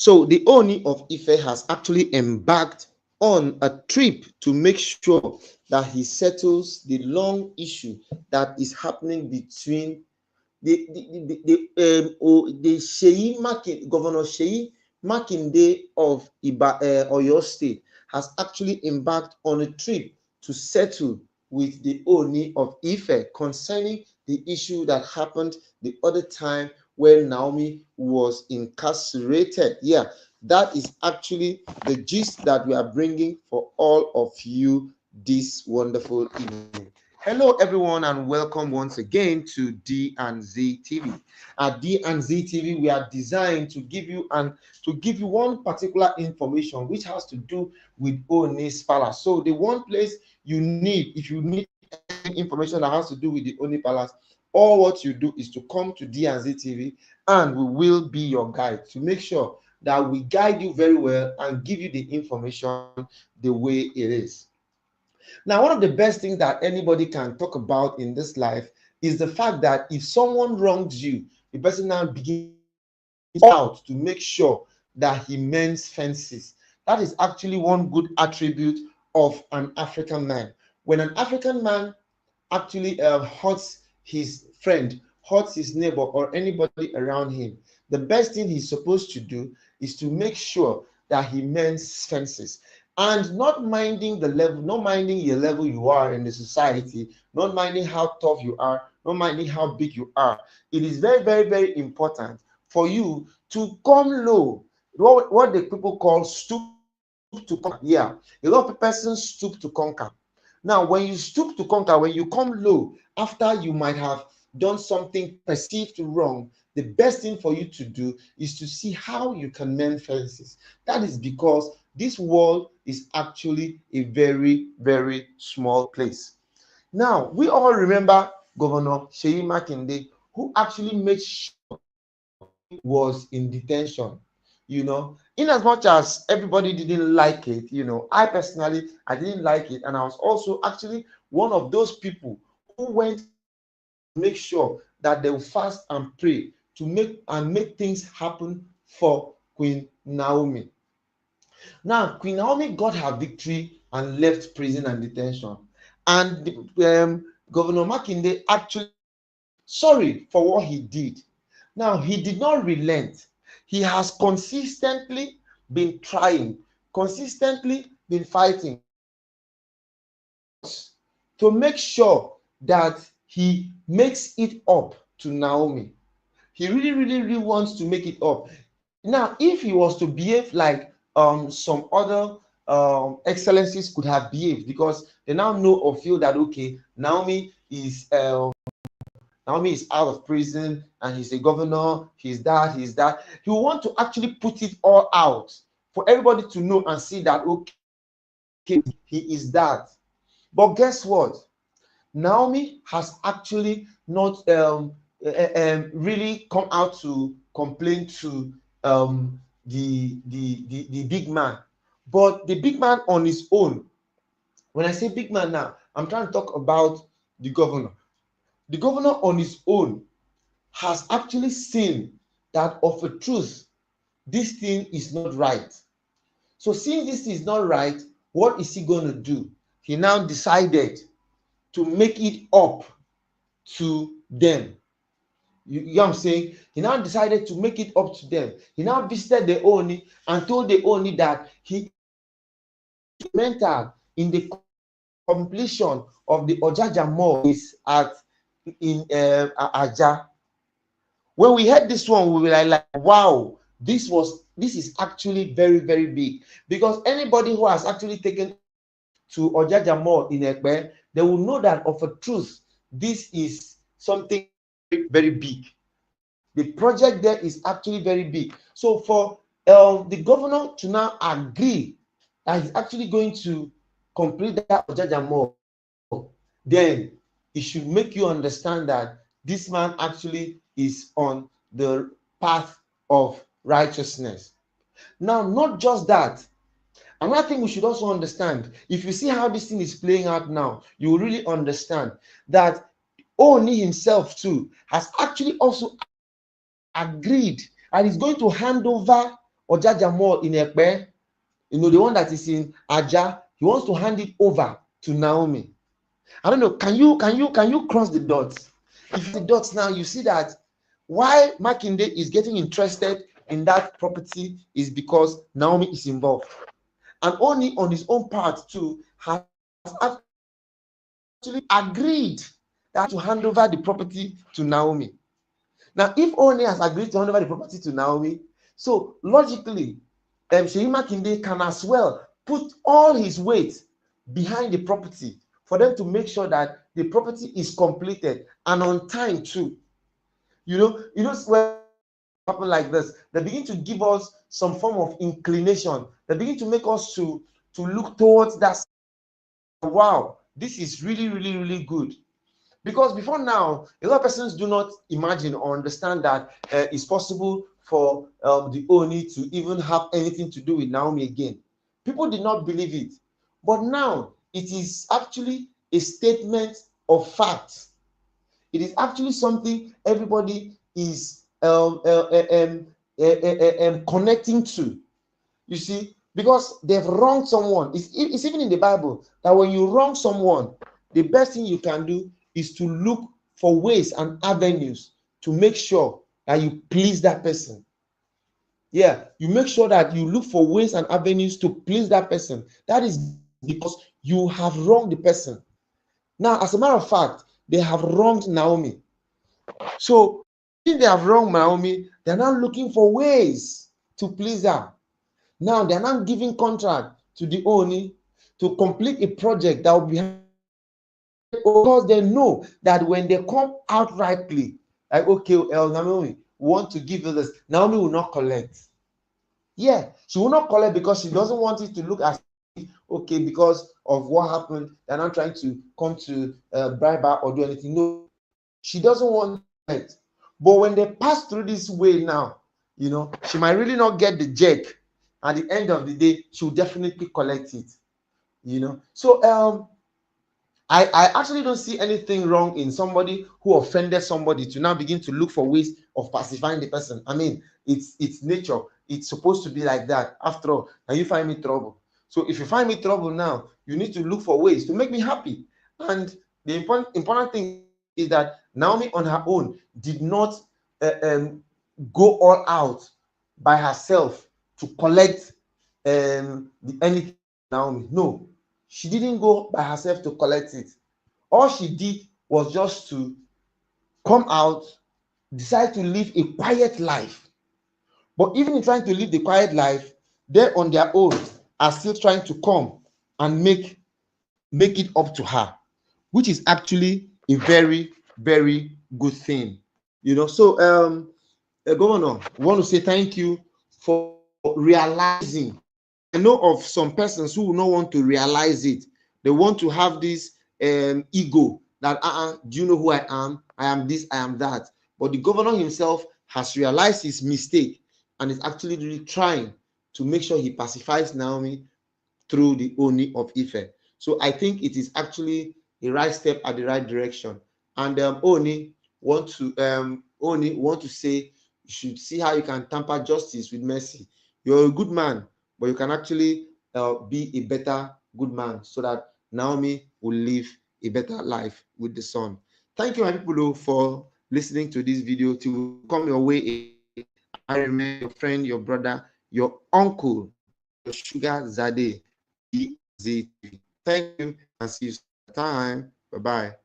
So the Ooni of Ife has actually embarked on a trip to make sure that he settles the long issue that is happening between the Seyi Makinde, Governor Seyi Makinde of Oyo State has actually embarked on a trip to settle with the Ooni of Ife concerning the issue that happened the other time when Naomi was incarcerated. Yeah, that is actually the gist that we are bringing for all of you this wonderful evening. Hello, everyone, and welcome once again to D and Z TV. At D and Z TV, we are designed to give you one particular information which has to do with Ooni's Palace. So the one place you need, if you need any information that has to do with the Ooni Palace, all what you do is to come to D and Z TV, and we will be your guide to make sure that we guide you very well and give you the information the way it is. Now, one of the best things that anybody can talk about in this life is the fact that if someone wrongs you, the person now begins out to make sure that he mends fences. That is actually one good attribute of an African man. When an African man actually hurts his friend, hurts his neighbor, or anybody around him, the best thing he's supposed to do is to make sure that he mends fences. And not minding the level, not minding your level you are in the society, not minding how tough you are, not minding how big you are. It is very, very, very important for you to come low. What the people call stoop to conquer. Yeah, a lot of persons stoop to conquer. Now, when you stoop to conquer, when you come low, after you might have done something perceived wrong, the best thing for you to do is to see how you can mend fences. That is because this world is actually a very, very small place. Now, we all remember Governor Seyi Makinde, who actually made sure he was in detention. In as much as everybody didn't like it, I personally, I didn't like it. And I was also actually one of those people who went to make sure that they will fast and pray to make things happen for Queen Naomi. Now, Queen Naomi got her victory and left prison and detention. And Governor Makinde actually sorry for what he did. Now, he did not relent. He has consistently been trying, consistently been fighting to make sure that he makes it up to Naomi. He really, really, really wants to make it up. Now, if he was to behave like some other excellencies could have behaved, because they now know or feel that, okay, Naomi is out of prison and he's a governor, he's that. He will want to actually put it all out for everybody to know and see that, okay, he is that. But guess what? Naomi has actually not really come out to complain to the big man. But the big man on his own, when I say big man now, I'm trying to talk about the governor. The governor on his own has actually seen that of a truth, this thing is not right. So since this is not right, what is he going to do? He now decided to make it up to them. You know what I'm saying? He now decided to make it up to them. He now visited the Ooni and told the Ooni that he is mental in the completion of the Ojaja Mall is in Aja. When we heard this one, we were like, wow, this is actually very, very big. Because anybody who has actually taken to Ojaja Mall in Ekpe, they will know that of a truth, this is something very, very big. The project there is actually very big. So for the governor to now agree that he's actually going to complete that Ojaja Mall, then it should make you understand that this man actually is on the path of righteousness. Now, not just that. Another thing we should also understand, if you see how this thing is playing out now, you will really understand that Ooni himself too has actually also agreed and is going to hand over Ojaja Mall in Ekpe, you know, the one that is in Aja, he wants to hand it over to Naomi. I don't know, can you cross the dots? If the dots now, you see that why Makinde is getting interested in that property is because Naomi is involved. And Ooni on his own part too has actually agreed that to hand over the property to Naomi. Now, if Ooni has agreed to hand over the property to Naomi, so logically, Seyi Makinde can as well put all his weight behind the property for them to make sure that the property is completed and on time too. You know when happen like this, they begin to give us some form of inclination. They begin to make us to look towards that. Wow, this is really, really, really good. Because before now, a lot of persons do not imagine or understand that it's possible for the Ooni to even have anything to do with Naomi again. People did not believe it. But now, it is actually a statement of fact. It is actually something everybody is connecting to. You see, because they've wronged someone. It's even in the Bible that when you wrong someone, the best thing you can do is to look for ways and avenues to make sure that you please that person. Yeah, you make sure that you look for ways and avenues to please that person. That is because you have wronged the person. Now, as a matter of fact, they have wronged Naomi. So, if they have wronged Naomi, they're now looking for ways to please her. Now, they're now giving contract to the Ooni to complete a project that will be, because they know that when they come outrightly, like, okay, Naomi, we want to give you this, Naomi will not collect. Yeah, she will not collect because she doesn't want it to look as okay, because of what happened, they're not trying to come to bribe her or do anything. No, she doesn't want it. But when they pass through this way now, you know, she might really not get the check. At the end of the day, she'll definitely collect it. You know, so I actually don't see anything wrong in somebody who offended somebody to now begin to look for ways of pacifying the person. I mean, it's nature. It's supposed to be like that. After all, now you find me trouble. So if you find me trouble now, you need to look for ways to make me happy. And the important thing is that Naomi on her own did not go all out by herself to collect anything. Naomi, no, she didn't go by herself to collect it. All she did was just to come out, decide to live a quiet life. But even in trying to live the quiet life, they on their own are still trying to come and make it up to her, which is actually a very, very good thing. You know, so Governor, I want to say thank you for realizing. I know of some persons who will not want to realize it. They want to have this ego that do you know who I am? I am this, I am that. But the governor himself has realized his mistake and is actually really trying to make sure he pacifies Naomi through the Ooni of Ife. So I think it is actually a right step at the right direction. And Ooni want to say you should see how you can tamper justice with mercy. You're a good man, but you can actually be a better good man so that Naomi will live a better life with the son. Thank you, my people, for listening to this video. To come your way, I remain your friend, your brother, your uncle, your sugar Zade. Thank you and see you next time. Bye bye.